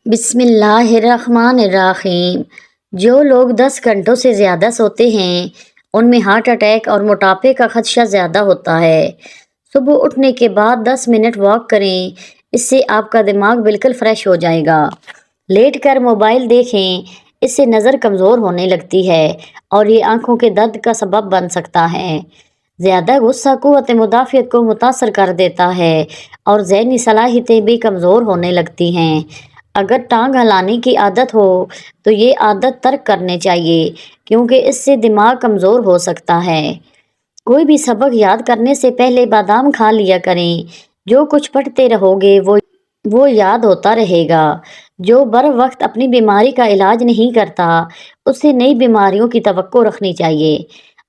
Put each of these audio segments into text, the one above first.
بسم اللہ الرحمن الرحیم۔ جو لوگ 10 گھنٹوں سے زیادہ سوتے ہیں ان میں ہارٹ اٹیک اور موٹاپے کا خدشہ زیادہ ہوتا ہے۔ صبح اٹھنے کے بعد 10 منٹ واک کریں، اس سے آپ کا دماغ بالکل فریش ہو جائے گا۔ لیٹ کر موبائل دیکھیں، اس سے نظر کمزور ہونے لگتی ہے اور یہ آنکھوں کے درد کا سبب بن سکتا ہے۔ زیادہ غصہ قوت مدافعت کو متاثر کر دیتا ہے اور ذہنی صلاحیتیں بھی کمزور ہونے لگتی ہیں۔ اگر ٹانگ ہلانے کی عادت ہو تو یہ عادت ترک کرنے چاہیے کیونکہ اس سے دماغ کمزور ہو سکتا ہے۔ کوئی بھی سبق یاد کرنے سے پہلے بادام کھا لیا کریں۔ جو کچھ پڑھتے رہو گے وہ یاد ہوتا رہے گا۔ جو بر وقت اپنی بیماری کا علاج نہیں کرتا اسے نئی بیماریوں کی توقع رکھنی چاہیے۔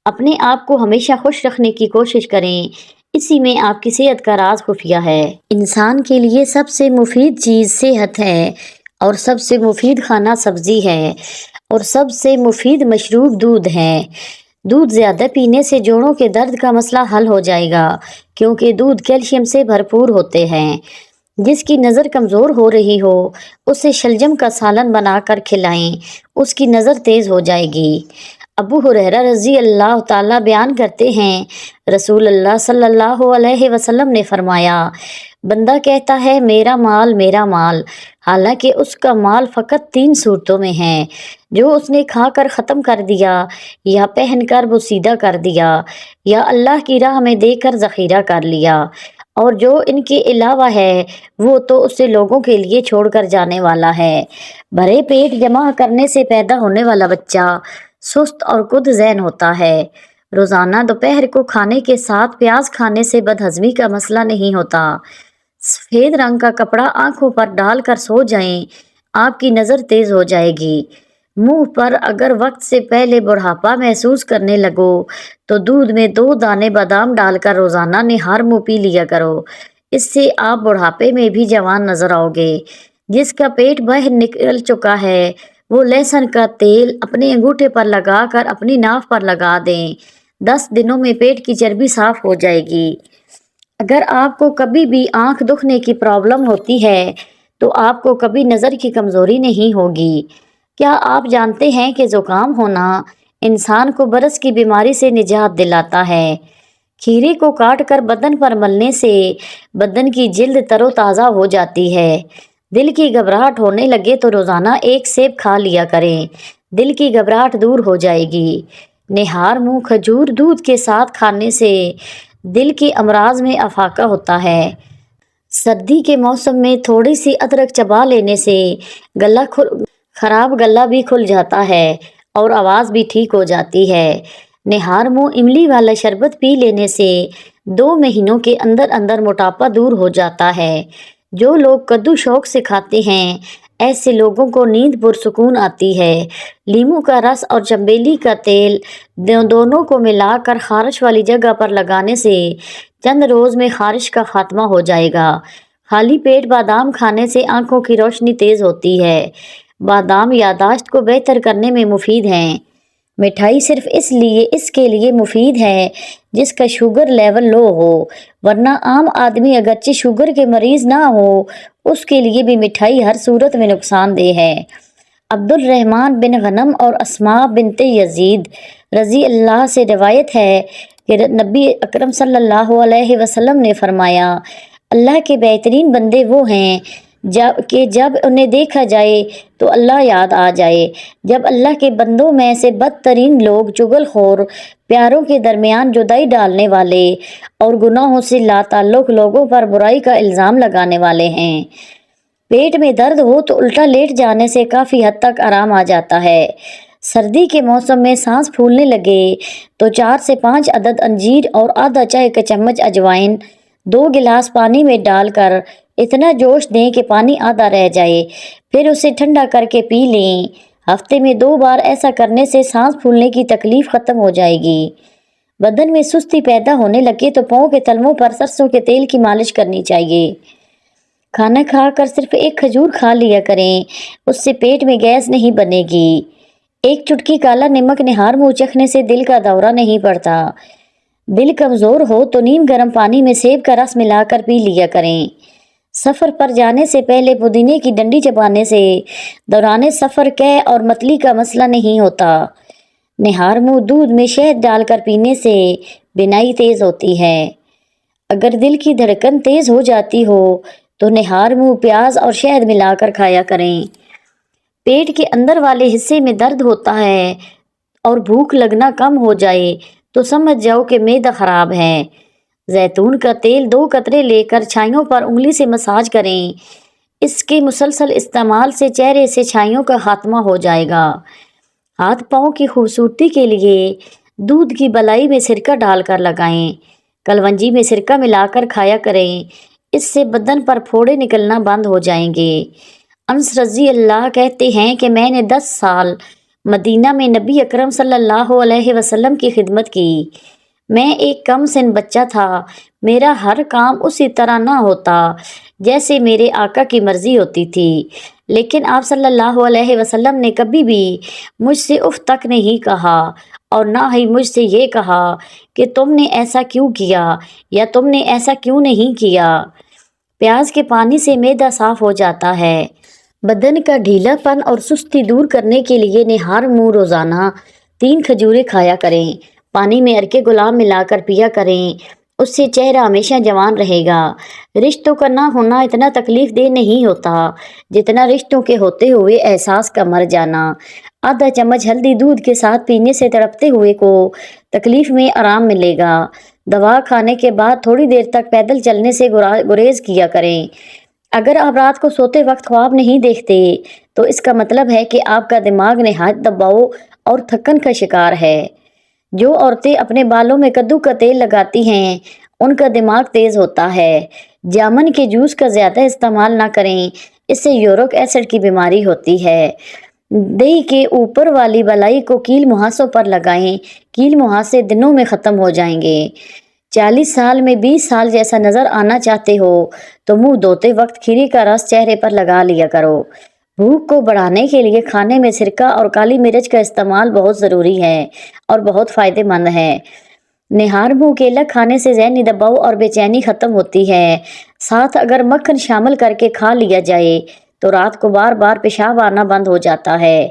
اپنے آپ کو ہمیشہ خوش رکھنے کی کوشش کریں، اسی میں آپ کی صحت کا راز خفیہ ہے۔ انسان کے لیے سب سے مفید چیز صحت ہے اور سب سے مفید کھانا سبزی ہے اور سب سے مفید مشروب دودھ ہے۔ دودھ زیادہ پینے سے جوڑوں کے درد کا مسئلہ حل ہو جائے گا کیونکہ دودھ کیلشیم سے بھرپور ہوتے ہیں۔ جس کی نظر کمزور ہو رہی ہو اسے شلجم کا سالن بنا کر کھلائیں، اس کی نظر تیز ہو جائے گی۔ ابو ہریرہ رضی اللہ تعالیٰ بیان کرتے ہیں، رسول اللہ صلی اللہ علیہ وسلم نے فرمایا، بندہ کہتا ہے میرا مال، حالانکہ اس کا مال فقط 3 صورتوں میں ہے، جو اس نے کھا کر ختم کر دیا، یا پہن کر بوسیدہ کر دیا، یا اللہ کی راہ میں دے کر ذخیرہ کر لیا، اور جو ان کے علاوہ ہے وہ تو اسے لوگوں کے لیے چھوڑ کر جانے والا ہے۔ بھرے پیٹ جمع کرنے سے پیدا ہونے والا بچہ سست اور کد ذہن ہوتا ہے۔ روزانہ دوپہر کو کھانے کے ساتھ پیاز کھانے سے بدہضمی کا مسئلہ نہیں ہوتا۔ سفید رنگ کا کپڑا آنکھوں پر ڈال کر سو جائیں، آپ کی نظر تیز ہو جائے گی۔ منہ پر اگر وقت سے پہلے بڑھاپا محسوس کرنے لگو تو دودھ میں 2 دانے بادام ڈال کر روزانہ نہار منہ پی لیا کرو، اس سے آپ بڑھاپے میں بھی جوان نظر آؤ گے۔ جس کا پیٹ باہر نکل چکا ہے وہ لہسن کا تیل اپنے انگوٹھے پر لگا کر اپنی ناف پر لگا دیں، 10 دنوں میں پیٹ کی چربی صاف ہو جائے گی۔ اگر آپ کو کبھی بھی آنکھ دکھنے کی پرابلم ہوتی ہے تو آپ کو کبھی نظر کی کمزوری نہیں ہوگی۔ کیا آپ جانتے ہیں کہ زکام ہونا انسان کو برس کی بیماری سے نجات دلاتا ہے؟ کھیرے کو کاٹ کر بدن پر ملنے سے بدن کی جلد تر و تازہ ہو جاتی ہے۔ دل کی گھبراہٹ ہونے لگے تو روزانہ 1 سیب کھا لیا کریں، دل کی گھبراہٹ دور ہو جائے گی۔ نہار منہ کھجور دودھ کے ساتھ کھانے سے دل کے امراض میں افاقہ ہوتا ہے۔ سردی کے موسم میں تھوڑی سی ادرک چبا لینے سے خراب گلا بھی کھل جاتا ہے اور آواز بھی ٹھیک ہو جاتی ہے۔ نہار منہ املی والا شربت پی لینے سے 2 مہینوں کے اندر اندر موٹاپا دور ہو جاتا ہے۔ جو لوگ کدو شوق سے کھاتے ہیں ایسے لوگوں کو نیند پرسکون آتی ہے۔ لیموں کا رس اور چنبیلی کا تیل دونوں کو ملا کر خارش والی جگہ پر لگانے سے چند روز میں خارش کا خاتمہ ہو جائے گا۔ خالی پیٹ بادام کھانے سے آنکھوں کی روشنی تیز ہوتی ہے۔ بادام یادداشت کو بہتر کرنے میں مفید ہیں۔ مٹھائی صرف اس کے لیے مفید ہے جس کا شوگر لیول لو ہو، ورنہ عام آدمی اگرچہ شوگر کے مریض نہ ہو اس کے لیے بھی مٹھائی ہر صورت میں نقصان دہ ہے۔ عبد الرحمن بن غنم اور اسماء بنت یزید رضی اللہ سے روایت ہے کہ نبی اکرم صلی اللہ علیہ وسلم نے فرمایا، اللہ کے بہترین بندے وہ ہیں جب انہیں دیکھا جائے تو اللہ یاد آ جائے۔ جب اللہ کے بندوں میں سے بدترین لوگ چغل خور، پیاروں کے درمیان جدائی ڈالنے والے اور گناہوں سے لا تعلق لوگوں پر برائی کا الزام لگانے والے ہیں۔ پیٹ میں درد ہو تو الٹا لیٹ جانے سے کافی حد تک آرام آ جاتا ہے۔ سردی کے موسم میں سانس پھولنے لگے تو 4 سے 5 عدد انجیر اور آدھا چائے کا چمچ اجوائن 2 گلاس پانی میں ڈال کر اتنا جوش دیں کہ پانی آدھا رہ جائے، پھر اسے ٹھنڈا کر کے پی لیں۔ ہفتے میں 2 بار ایسا کرنے سے سانس پھولنے کی تکلیف ختم ہو جائے گی۔ بدن میں سستی پیدا ہونے لگے تو پاؤں کے تلووں پر سرسوں کے تیل کی مالش کرنی چاہیے۔ کھانا کھا کر صرف 1 کھجور کھا لیا کریں، اس سے پیٹ میں گیس نہیں بنے گی۔ 1 چٹکی کالا نمک نہار منہ چکھنے سے دل کا دورہ نہیں پڑتا۔ دل کمزور ہو تو نیم گرم پانی میں سیب کا رس ملا کر پی لیا کریں۔ سفر پر جانے سے پہلے پودینے کی ڈنڈی چبانے سے دوران سفر قے اور متلی کا مسئلہ نہیں ہوتا۔ نہار منہ دودھ میں شہد ڈال کر پینے سے بینائی تیز ہوتی ہے۔ اگر دل کی دھڑکن تیز ہو جاتی ہو تو نہار منہ پیاز اور شہد ملا کر کھایا کریں۔ پیٹ کے اندر والے حصے میں درد ہوتا ہے اور بھوک لگنا کم ہو جائے تو سمجھ جاؤ کہ معدہ خراب ہے۔ زیتون کا تیل 2 قطرے لے کر چھائیوں پر انگلی سے مساج کریں۔ اس کے مسلسل استعمال سے چہرے سے چھائیوں کا خاتمہ ہو جائے گا۔ ہاتھ پاؤں کی خوبصورتی کے لیے دودھ کی بلائی میں سرکہ ڈال کر لگائیں۔ کلونجی میں سرکہ ملا کر کھایا کریں، اس سے بدن پر پھوڑے نکلنا بند ہو جائیں گے۔ انس رضی اللہ کہتے ہیں کہ میں نے 10 سال مدینہ میں نبی اکرم صلی اللہ علیہ وسلم کی خدمت کی۔ میں ایک کم سن بچہ تھا، میرا ہر کام اسی طرح نہ ہوتا جیسے میرے آقا کی مرضی ہوتی تھی، لیکن آپ صلی اللہ علیہ وسلم نے کبھی بھی مجھ سے اف تک نہیں کہا اور نہ ہی مجھ سے یہ کہا کہ تم نے ایسا کیوں کیا یا تم نے ایسا کیوں نہیں کیا۔ پیاز کے پانی سے معدہ صاف ہو جاتا ہے۔ بدن کا ڈھیلا پن اور سستی دور کرنے کے لیے نہار منہ روزانہ 3 کھجوریں کھایا کریں۔ پانی میں عرق گلاب ملا کر پیا کریں، اس سے چہرہ ہمیشہ جوان رہے گا۔ رشتوں کا نہ ہونا اتنا تکلیف دہ نہیں ہوتا جتنا رشتوں کے ہوتے ہوئے احساس کا مر جانا۔ آدھا چمچ ہلدی دودھ کے ساتھ پینے سے تڑپتے ہوئے کو تکلیف میں آرام ملے گا۔ دوا کھانے کے بعد تھوڑی دیر تک پیدل چلنے سے گریز کیا کریں۔ اگر آپ رات کو سوتے وقت خواب نہیں دیکھتے تو اس کا مطلب ہے کہ آپ کا دماغ نہایت دباؤ اور تھکن کا شکار ہے۔ جو عورتیں اپنے بالوں میں کدو کا تیل لگاتی ہیں ان کا دماغ تیز ہوتا ہے۔ جامن کے جوس کا زیادہ استعمال نہ کریں، اس سے یورک ایسڈ کی بیماری ہوتی ہے۔ دہی کے اوپر والی بلائی کو کیل مہاسوں پر لگائیں، کیل مہاسے دنوں میں ختم ہو جائیں گے۔ 40 سال میں 20 سال جیسا نظر آنا چاہتے ہو تو منہ دھوتے وقت کھیرے کا رس چہرے پر لگا لیا کرو۔ بھوک کو بڑھانے کے لیے کھانے میں سرکہ اور کالی مرچ کا استعمال بہت ضروری ہے اور بہت فائدہ مند ہے۔ نہار منہ کیلا کھانے سے ذہنی دباؤ اور بے چینی ختم ہوتی ہے۔ ساتھ اگر مکھن شامل کر کے کھا لیا جائے تو رات کو بار بار پیشاب آنا بند ہو جاتا ہے۔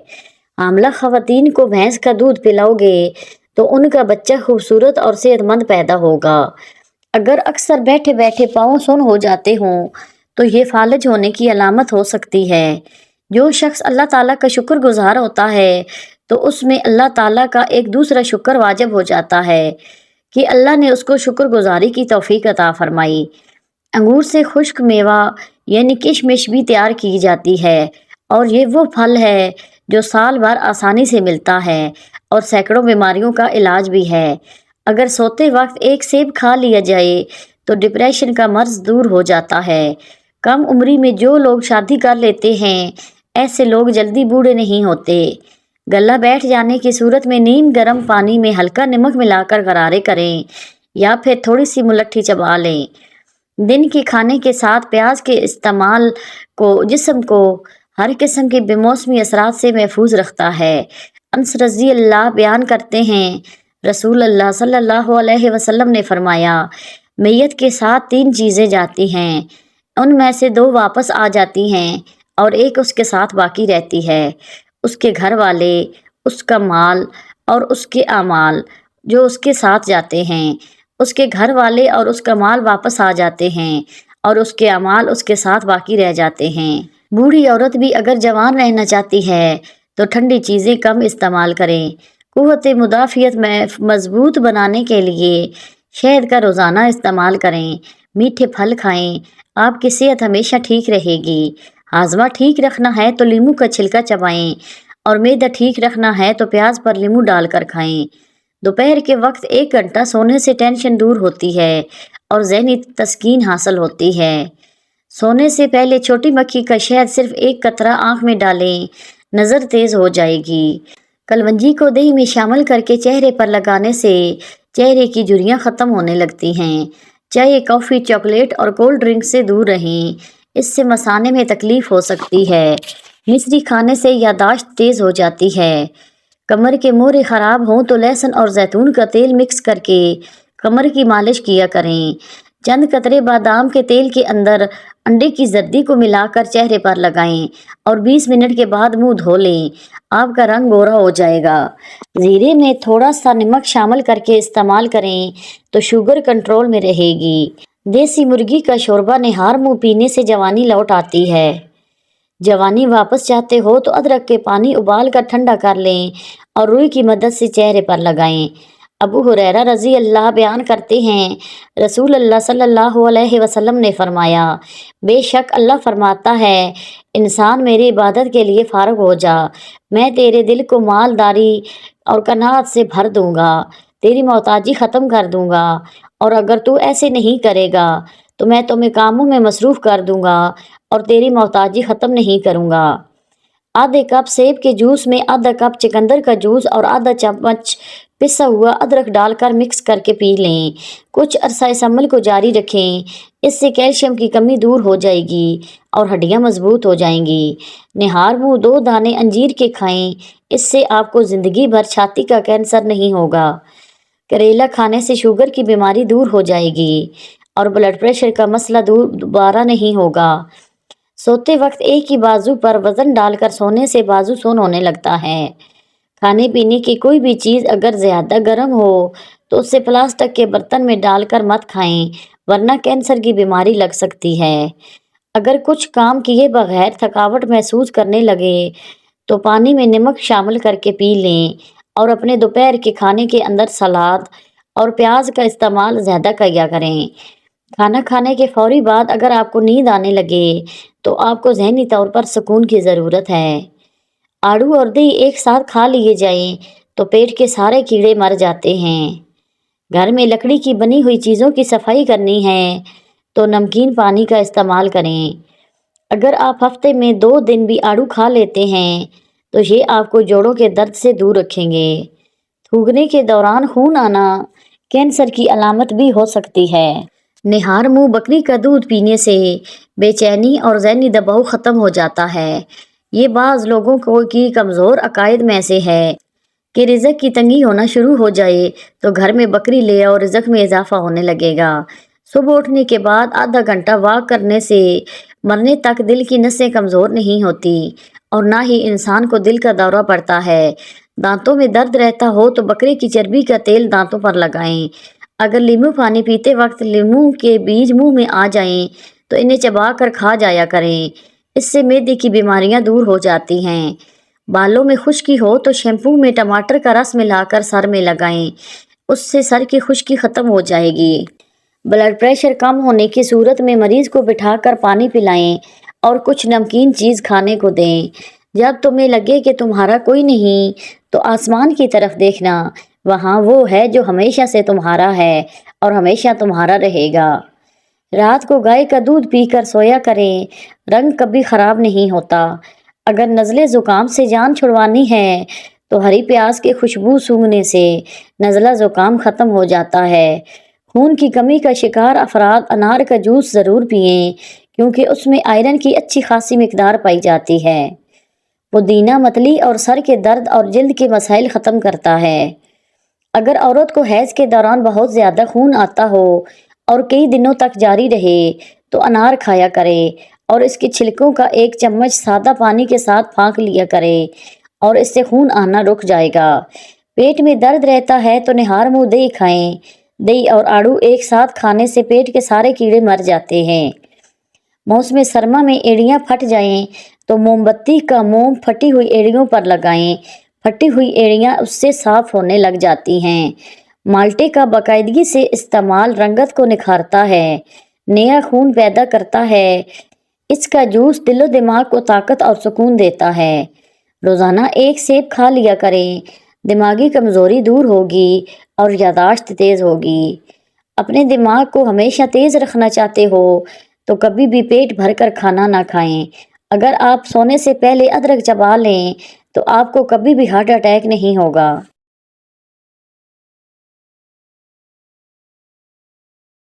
حاملہ خواتین کو بھینس کا دودھ پلاؤ گے تو ان کا بچہ خوبصورت اور صحت مند پیدا ہوگا۔ اگر اکثر بیٹھے بیٹھے پاؤں سن ہو جاتے ہوں تو یہ فالج ہونے کی علامت ہو سکتی ہے۔ جو شخص اللہ تعالیٰ کا شکر گزار ہوتا ہے تو اس میں اللہ تعالیٰ کا ایک دوسرا شکر واجب ہو جاتا ہے کہ اللہ نے اس کو شکر گزاری کی توفیق عطا فرمائی۔ انگور سے خشک میوہ یعنی کشمش بھی تیار کی جاتی ہے اور یہ وہ پھل ہے جو سال بھر آسانی سے ملتا ہے اور سینکڑوں بیماریوں کا علاج بھی ہے۔ اگر سوتے وقت ایک سیب کھا لیا جائے تو ڈپریشن کا مرض دور ہو جاتا ہے۔ کم عمری میں جو لوگ شادی کر لیتے ہیں ایسے لوگ جلدی بوڑھے نہیں ہوتے۔ گلا بیٹھ جانے کی صورت میں نیم گرم پانی میں ہلکا نمک ملا کر غرارے کریں یا پھر تھوڑی سی ملٹھی چبا لیں۔ دن کے کھانے کے ساتھ پیاز کے استعمال کو جسم کو ہر قسم کے بے موسمی اثرات سے محفوظ رکھتا ہے۔ انس رضی اللہ بیان کرتے ہیں رسول اللہ صلی اللہ علیہ وسلم نے فرمایا، میت کے ساتھ 3 چیزیں جاتی ہیں، ان میں سے 2 واپس آ جاتی ہیں اور ایک اس کے ساتھ باقی رہتی ہے، اس کے گھر والے، اس کا مال اور اس کے اعمال جو اس کے ساتھ جاتے ہیں۔ اس کے گھر والے اور اس کا مال واپس آ جاتے ہیں اور اس کے اعمال اس کے ساتھ باقی رہ جاتے ہیں۔ بوڑھی عورت بھی اگر جوان رہنا چاہتی ہے تو ٹھنڈی چیزیں کم استعمال کریں۔ قوت مدافعت میں مضبوط بنانے کے لیے شہد کا روزانہ استعمال کریں، میٹھے پھل کھائیں، آپ کی صحت ہمیشہ ٹھیک رہے گی۔ ہاضمہ ٹھیک رکھنا ہے تو لیموں کا چھلکا چبائیں اور معدہ ٹھیک رکھنا ہے تو پیاز پر لیموں ڈال کر کھائیں۔ دوپہر کے وقت 1 گھنٹہ سونے سے ٹینشن دور ہوتی ہے اور ذہنی تسکین حاصل ہوتی ہے۔ سونے سے پہلے چھوٹی مکھی کا شہد صرف 1 قطرہ آنکھ میں ڈالیں، نظر تیز ہو جائے گی۔ کلونجی کو دہی میں شامل کر کے چہرے پر لگانے سے چہرے کی جھریاں ختم ہونے لگتی ہیں۔ چائے، کافی، چاکلیٹ اور کولڈ ڈرنک سے دور رہیں، اس سے مثانے میں تکلیف ہو سکتی ہے۔ مصری کھانے سے یادداشت تیز ہو جاتی ہے۔ کمر کے موڑے خراب ہوں تو لہسن اور زیتون کا تیل مکس کر کے کمر کی مالش کیا کریں۔ چند قطرے بادام کے تیل کے اندر انڈے کی زردی کو ملا کر چہرے پر لگائیں اور 20 منٹ کے بعد منہ دھو لیں، آپ کا رنگ گورا ہو جائے گا۔ زیرے میں تھوڑا سا نمک شامل کر کے استعمال کریں تو شوگر کنٹرول میں رہے گی۔ دیسی مرغی کا شوربہ نہار منہ پینے سے جوانی لوٹ آتی ہے۔ جوانی واپس چاہتے ہو تو ادرک کے پانی ابال کر ٹھنڈا کر لیں اور روئی کی مدد سے چہرے پر لگائیں۔ ابو ہریرہ رضی اللہ بیان کرتے ہیں، رسول اللہ صلی اللہ علیہ وسلم نے فرمایا، بے شک اللہ فرماتا ہے، انسان میری عبادت کے لیے فارغ ہو جا، میں تیرے دل کو مالداری اور قناعت سے بھر دوں گا، تیری محتاجی ختم کر دوں گا، اور اگر تو ایسے نہیں کرے گا تو میں تمہیں کاموں میں مصروف کر دوں گا اور تیری محتاجی ختم نہیں کروں گا۔ آدھے کپ سیب کے جوس میں آدھا کپ چقندر کا جوس اور آدھا چمچ پسا ہوا ادرک ڈال کر مکس کر کے پی لیں۔ کچھ عرصہ اس عمل کو جاری رکھیں، اس سے کیلشیم کی کمی دور ہو جائے گی اور ہڈیاں مضبوط ہو جائیں گی۔ نہار منہ 2 دانے انجیر کے کھائیں، اس سے آپ کو زندگی بھر چھاتی کا کینسر نہیں ہوگا۔ کریلا کھانے سے شوگر کی بیماری دور ہو جائے گی اور بلڈ پریشر کا مسئلہ دوبارہ نہیں ہوگا۔ سوتے وقت ایک ہی بازو پر وزن ڈال کر سونے سے بازو سون ہونے لگتا ہے۔ کھانے پینے کی کوئی بھی چیز اگر زیادہ گرم ہو تو اسے پلاسٹک کے برتن میں ڈال کر مت کھائیں، ورنہ کینسر کی بیماری لگ سکتی ہے۔ اگر کچھ کام کیے بغیر تھکاوٹ محسوس کرنے لگے تو پانی میں نمک شامل کر کے پی لیں اور اپنے دوپہر کے کھانے کے اندر سلاد اور پیاز کا استعمال زیادہ کیا کریں۔ کھانا کھانے کے فوری بعد اگر آپ کو نیند آنے لگے تو آپ کو ذہنی طور پر سکون کی ضرورت ہے۔ آڑو اور دہی ایک ساتھ کھا لیے جائیں تو پیٹ کے سارے کیڑے مر جاتے ہیں۔ گھر میں لکڑی کی بنی ہوئی چیزوں کی صفائی کرنی ہے تو نمکین پانی کا استعمال کریں۔ اگر آپ ہفتے میں 2 دن بھی آڑو کھا لیتے ہیں تو یہ آپ کو جوڑوں کے درد سے دور رکھیں گے۔ تھوکنے کے دوران خون آنا کینسر کی علامت بھی ہو سکتی ہے۔ نہار منہ بکری کا دودھ پینے سے بے چینی اور ذہنی دباؤ ختم ہو جاتا ہے۔ یہ بعض لوگوں کی کمزور عقائد میں سے ہے کہ رزق کی تنگی ہونا شروع ہو جائے تو گھر میں بکری لے آؤ، رزق میں اضافہ ہونے لگے گا۔ صبح اٹھنے کے بعد آدھا گھنٹہ واک کرنے سے مرنے تک دل کی نسیں کمزور نہیں ہوتی اور نہ ہی انسان کو دل کا دورہ پڑتا ہے۔ دانتوں میں درد رہتا ہو تو بکرے کی چربی کا تیل دانتوں پر لگائیں۔ اگر لیمو پانی پیتے وقت لیمو کے بیج منہ میں آ جائیں تو انہیں چبا کر کھا جایا کریں، اس سے معدے کی بیماریاں دور ہو جاتی ہیں۔ بالوں میں خشکی ہو تو شیمپو میں ٹماٹر کا رس ملا کر سر میں لگائیں، اس سے سر کی خشکی ختم ہو جائے گی۔ بلڈ پریشر کم ہونے کی صورت میں مریض کو بٹھا کر پانی پلائیں اور کچھ نمکین چیز کھانے کو دیں۔ جب تمہیں لگے کہ تمہارا کوئی نہیں تو آسمان کی طرف دیکھنا، وہاں وہ ہے جو ہمیشہ سے تمہارا ہے اور ہمیشہ تمہارا رہے گا۔ رات کو گائے کا دودھ پی کر سویا کریں، رنگ کبھی خراب نہیں ہوتا۔ اگر نزلے زکام سے جان چھڑوانی ہے تو ہری پیاز کے خوشبو سونگھنے سے نزلہ زکام ختم ہو جاتا ہے۔ خون کی کمی کا شکار افراد انار کا جوس ضرور پئیں کیونکہ اس میں آئرن کی اچھی خاصی مقدار پائی جاتی ہے۔ پودینہ متلی اور سر کے درد اور جلد کے مسائل ختم کرتا ہے۔ اگر عورت کو حیض کے دوران بہت زیادہ خون آتا ہو اور کئی دنوں تک جاری رہے تو انار کھایا کرے اور اس کے چھلکوں کا 1 چمچ سادہ پانی کے ساتھ پھانک لیا کرے اور اس سے خون آنا رک جائے گا۔ پیٹ میں درد رہتا ہے تو نہار منہ دہی کھائیں۔ دہی اور آڑو ایک ساتھ کھانے سے پیٹ کے سارے کیڑے مر جاتے ہیں۔ موسم سرما میں ایڑیاں پھٹ جائیں تو موم بتی کا موم پھٹی ہوئی ایڑیوں پر لگائیں، پھٹی ہوئی ایڑیاں اس سے صاف ہونے لگ جاتی ہیں۔ مالٹے کا باقاعدگی سے استعمال رنگت کو نکھارتا ہے، نیا خون پیدا کرتا ہے۔ اس کا جوس دل و دماغ کو طاقت اور سکون دیتا ہے۔ روزانہ 1 سیب کھا لیا کریں، دماغی کمزوری دور ہوگی اور یادداشت تیز ہوگی۔ اپنے دماغ کو ہمیشہ تیز رکھنا چاہتے ہو تو کبھی بھی پیٹ بھر کر کھانا نہ کھائیں۔ اگر آپ سونے سے پہلے ادرک چبا لیں تو آپ کو کبھی بھی ہارٹ اٹیک نہیں ہوگا۔